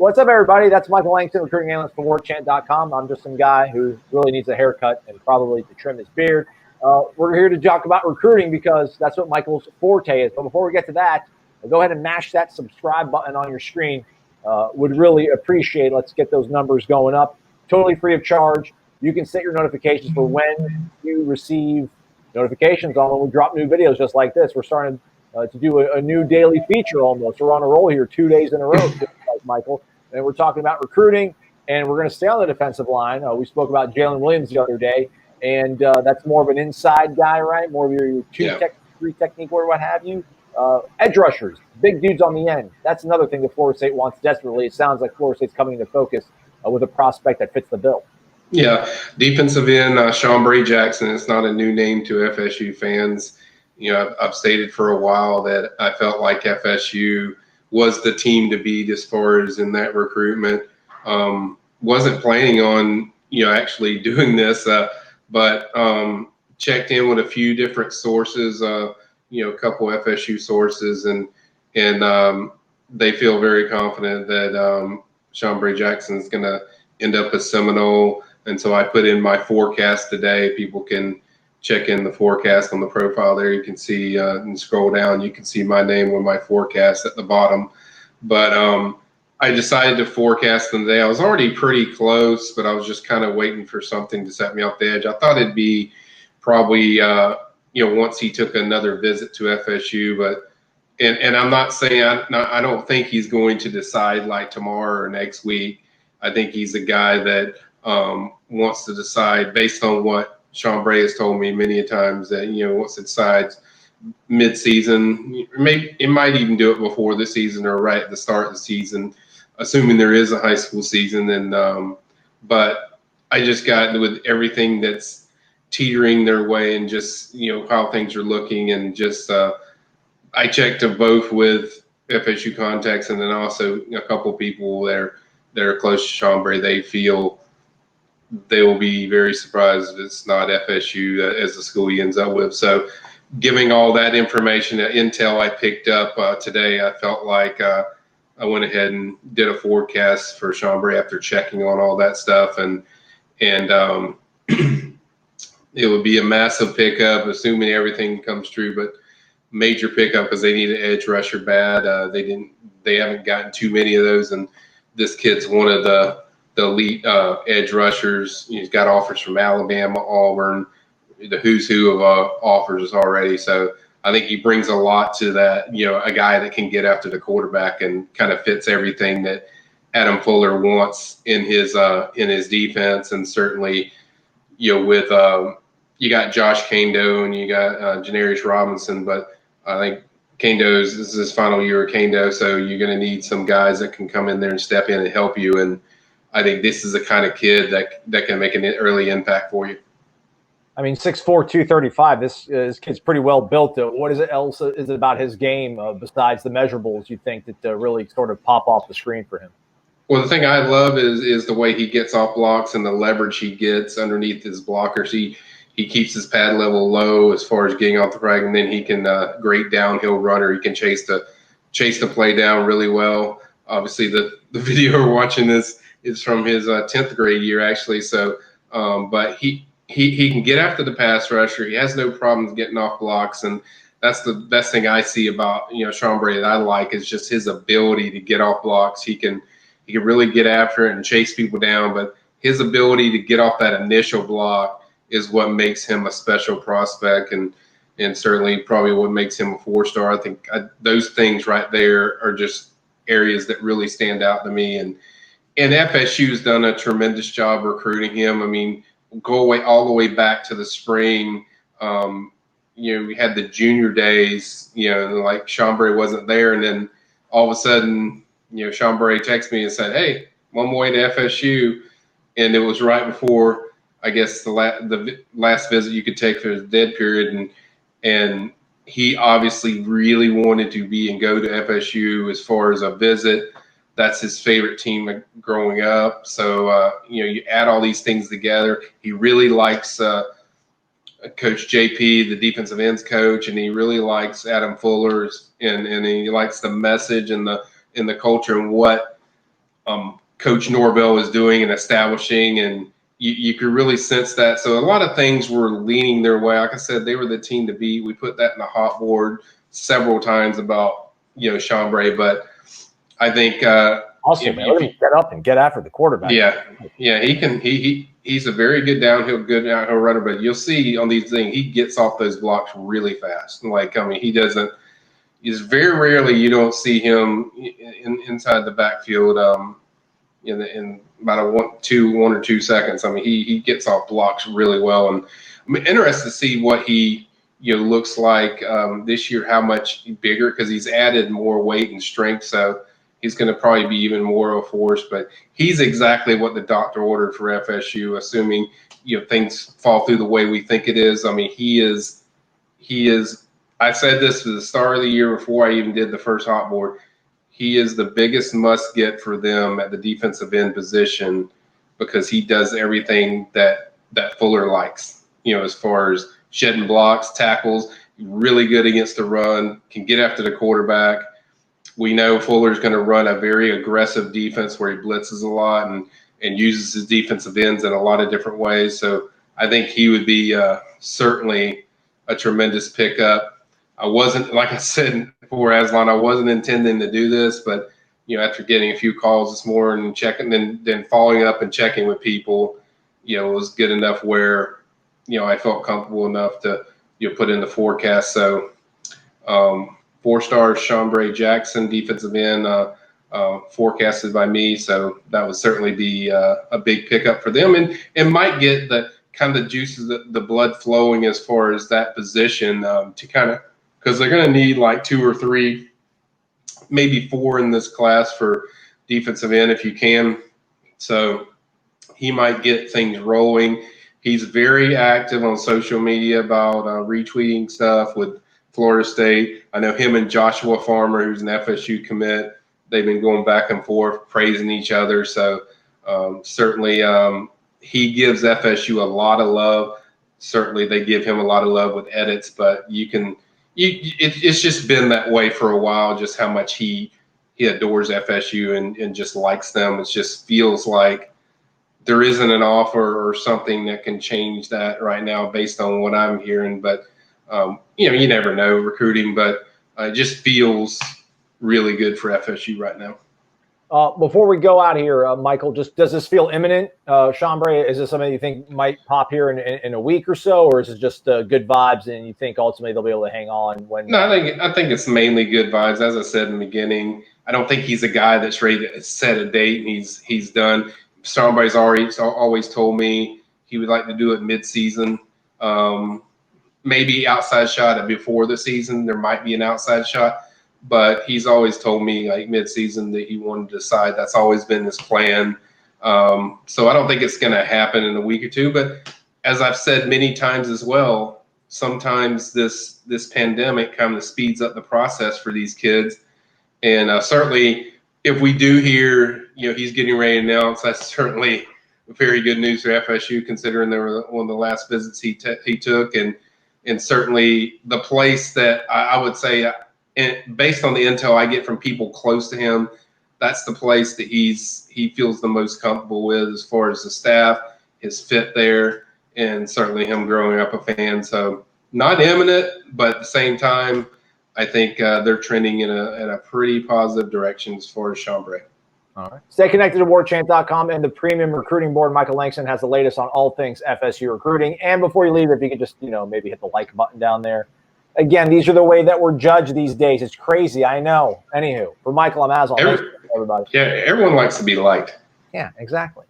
What's up, everybody? That's Michael Langston, recruiting analyst for Warchant.com. I'm just some guy who really needs a haircut and probably to trim his beard. We're here to talk about recruiting because that's what Michael's forte is. But before we get to that, go ahead and mash that subscribe button on your screen. Would really appreciate. Let's get those numbers going up. Totally free of charge. You can set your notifications for when you receive notifications on when we drop new videos just like this. We're starting to do a new daily feature almost. We're on a roll here 2 days in a row, like Michael. And we're talking about recruiting, and we're going to stay on the defensive line. We spoke about Jalen Williams the other day, and that's more of an inside guy, right? More of your three technique or what have you. Edge rushers, big dudes on the end. That's another thing that Florida State wants desperately. It sounds like Florida State's coming into focus with a prospect that fits the bill. Yeah, defensive end, Shambre Jackson. It's not a new name to FSU fans. You know, I've stated for a while that I felt like FSU was the team to beat as far as in that recruitment. Wasn't planning on, actually doing this, but checked in with a few different sources, a couple FSU sources, and they feel very confident that Shambre Jackson is going to end up as Seminole. And so I put in my forecast today. People can check in the forecast on the profile there. You can see and scroll down. You can see my name with my forecast at the bottom. But I decided to forecast them today. I was already pretty close, but I was just kind of waiting for something to set me off the edge. I thought it'd be probably, once he took another visit to FSU. But and I'm not saying I don't think he's going to decide like tomorrow or next week. I think he's a guy that wants to decide based on what Shambre has told me many a times that, once it decides mid-season, it might even do it before the season or right at the start of the season, assuming there is a high school season. And but I just got with everything that's teetering their way and just, how things are looking. And just I checked both with FSU contacts and then also a couple people that are close to Shambre. They feel they will be very surprised if it's not FSU as the school he ends up with. So giving all that information, that intel I picked up today, I felt like I went ahead and did a forecast for Shambre after checking on all that stuff. And it would be a massive pickup, assuming everything comes true, but major pickup because they need an edge rusher bad. They haven't gotten too many of those. And this kid's one of the elite edge rushers. He's got offers from Alabama, Auburn, the who's who of offers already. So I think he brings a lot to that, a guy that can get after the quarterback and kind of fits everything that Adam Fuller wants in his defense. And certainly, with you got Josh Kando and you got Janarius Robinson, but I think this is his final year of Kando, so you're going to need some guys that can come in there and step in and help you. And I think this is the kind of kid that can make an early impact for you. I mean, 6'4", 235. This kid's pretty well built. What is it else is it about his game besides the measurables you think that really sort of pop off the screen for him? Well, the thing I love is the way he gets off blocks and the leverage he gets underneath his blockers. He keeps his pad level low as far as getting off the frag, and then he can great downhill runner. He can chase the play down really well. Obviously, the video we're watching this is from his 10th grade year, actually. So, but he can get after the pass rusher. He has no problems getting off blocks, and that's the best thing I see about Shambre that I like is just his ability to get off blocks. He can really get after it and chase people down, but his ability to get off that initial block is what makes him a special prospect, and certainly probably what makes him a 4-star. I think those things right there are just areas that really stand out to me. And FSU's done a tremendous job recruiting him. I mean, go all the way back to the spring. We had the junior days, like Shambre wasn't there. And then all of a sudden, Shambre texted me and said, "Hey, I'm on my way to FSU." And it was right before, I guess, the last visit you could take for the dead period. And he obviously really wanted to be and go to FSU as far as a visit. That's his favorite team growing up. So, you add all these things together. He really likes Coach JP, the defensive ends coach, and he really likes Adam Fuller, and he likes the message and the culture and what Coach Norvell is doing and establishing, and you could really sense that. So a lot of things were leaning their way. Like I said, they were the team to beat. We put that in the hot board several times about Shambre, but I think also, man, let him get up and get after the quarterback. Yeah, he can. He's a very good downhill runner, but you'll see on these things he gets off those blocks really fast. Like he doesn't. He's very rarely you don't see him inside the backfield. In about 1 or 2 seconds. He gets off blocks really well, and I'm interested to see what he looks like this year. How much bigger, because he's added more weight and strength, so he's going to probably be even more of a force. But he's exactly what the doctor ordered for FSU, assuming things fall through the way we think it is. He is. I said this at the start of the year before I even did the first hot board. He is the biggest must get for them at the defensive end position, because he does everything that Fuller likes, as far as shedding blocks, tackles, really good against the run, can get after the quarterback. We know Fuller's going to run a very aggressive defense where he blitzes a lot and uses his defensive ends in a lot of different ways. So I think he would be certainly a tremendous pickup. I wasn't, like I said before, Aslan, I wasn't intending to do this, but after getting a few calls this morning and checking, then following up and checking with people, it was good enough where I felt comfortable enough to put in the forecast. So 4-star Shambre Jackson, defensive end, forecasted by me. So that would certainly be a big pickup for them, and might get the kind of juices, the blood flowing as far as that position to kind of. Because they're going to need like 2 or 3, maybe 4 in this class for defensive end if you can. So he might get things rolling. He's very active on social media about retweeting stuff with Florida State. I know him and Joshua Farmer, who's an FSU commit, they've been going back and forth praising each other. So certainly he gives FSU a lot of love. Certainly they give him a lot of love with edits, but it's just been that way for a while, just how much he adores FSU and just likes them. It just feels like there isn't an offer or something that can change that right now based on what I'm hearing. But, you never know recruiting, but it just feels really good for FSU right now. Before we go out here, Michael, just does this feel imminent? Shambre, is this something you think might pop here in a week or so, or is it just good vibes and you think ultimately they'll be able to hang on? No, I think it's mainly good vibes. As I said in the beginning, I don't think he's a guy that's ready to set a date and he's done. Shambre's always told me he would like to do it mid-season, maybe outside shot before the season. There might be an outside shot. But he's always told me like mid-season that he wanted to decide. That's always been his plan. So I don't think it's going to happen in a week or two. But as I've said many times as well, sometimes this pandemic kind of speeds up the process for these kids. And certainly if we do hear, he's getting ready to announce, that's certainly very good news for FSU, considering they were one of the last visits he took. And certainly the place that I would say, and based on the intel I get from people close to him, that's the place that he feels the most comfortable with as far as the staff, his fit there, and certainly him growing up a fan. So not imminent, but at the same time, I think they're trending in a pretty positive direction as far as Shambre. All right. Stay connected to Warchant.com and the premium recruiting board. Michael Langston has the latest on all things FSU recruiting. And before you leave, if you could just, maybe hit the like button down there. Again, these are the way that we're judged these days. It's crazy, I know. Anywho, for Michael, I'm Aslan. Thanks, everybody. Yeah, everyone likes to be liked. Yeah, exactly.